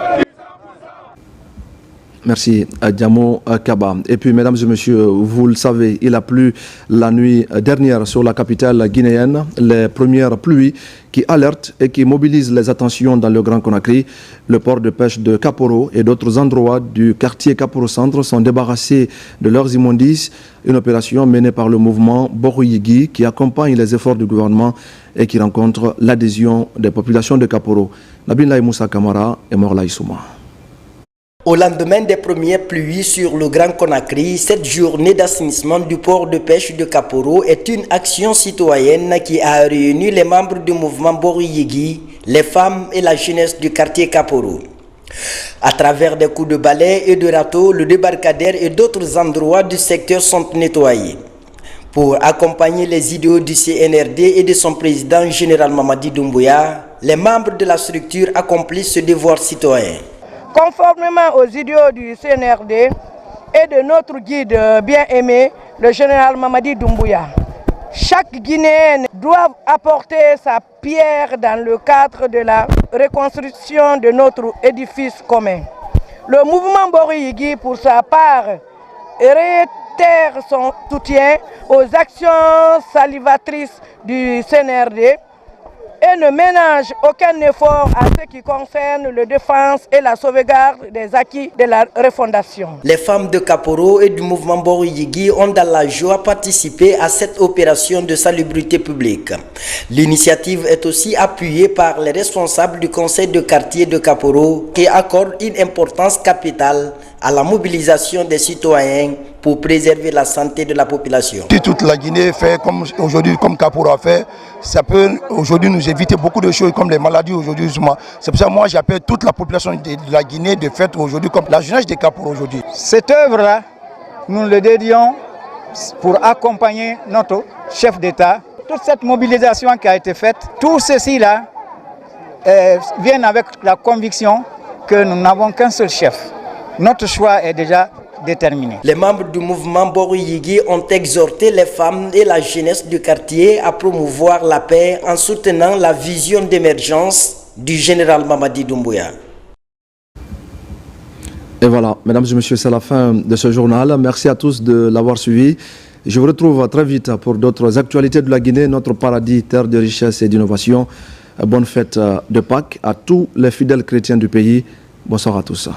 Merci Diamo Kaba. Et puis mesdames et messieurs, vous le savez, il a plu la nuit dernière sur la capitale guinéenne. Les premières pluies qui alertent et qui mobilisent les attentions dans le Grand Conakry. Le port de pêche de Kaporo et d'autres endroits du quartier Kaporo Centre sont débarrassés de leurs immondices. Une opération menée par le mouvement Boruyigi qui accompagne les efforts du gouvernement et qui rencontre l'adhésion des populations de Kaporo. Nabinlaï Moussa Kamara et Morlaï Souma. Au lendemain des premières pluies sur le Grand Conakry, cette journée d'assainissement du port de pêche de Kaporo est une action citoyenne qui a réuni les membres du mouvement Boruyigi, les femmes et la jeunesse du quartier Kaporo. À travers des coups de balai et de râteau, le débarcadère et d'autres endroits du secteur sont nettoyés. Pour accompagner les idéaux du CNRD et de son président général Mamadi Doumbouya, les membres de la structure accomplissent ce devoir citoyen. Conformément aux idéaux du CNRD et de notre guide bien-aimé, le général Mamadi Doumbouya, chaque Guinéen doit apporter sa pierre dans le cadre de la reconstruction de notre édifice commun. Le mouvement Boruyigi, pour sa part, réitère son soutien aux actions salivatrices du CNRD et ne ménage aucun effort à ce qui concerne la défense et la sauvegarde des acquis de la refondation. Les femmes de Kaporo et du mouvement Boruyigi ont dans la joie participé à cette opération de salubrité publique. L'initiative est aussi appuyée par les responsables du conseil de quartier de Kaporo qui accordent une importance capitale à la mobilisation des citoyens pour préserver la santé de la population. Si toute la Guinée fait comme aujourd'hui, comme Kaporo a fait, ça peut aujourd'hui nous éviter beaucoup de choses comme les maladies aujourd'hui. C'est pour ça que moi j'appelle toute la population de la Guinée de fait aujourd'hui comme la jeunesse de Kaporo aujourd'hui. Cette œuvre-là, nous le dédions pour accompagner notre chef d'État. Toute cette mobilisation qui a été faite, tout ceci-là vient avec la conviction que nous n'avons qu'un seul chef. Notre choix est déjà déterminé. Les membres du mouvement Boruyigi ont exhorté les femmes et la jeunesse du quartier à promouvoir la paix en soutenant la vision d'émergence du général Mamadi Doumbouya. Et voilà, mesdames et messieurs, c'est la fin de ce journal. Merci à tous de l'avoir suivi. Je vous retrouve très vite pour d'autres actualités de la Guinée, notre paradis, terre de richesse et d'innovation. Bonne fête de Pâques à tous les fidèles chrétiens du pays. Bonsoir à tous.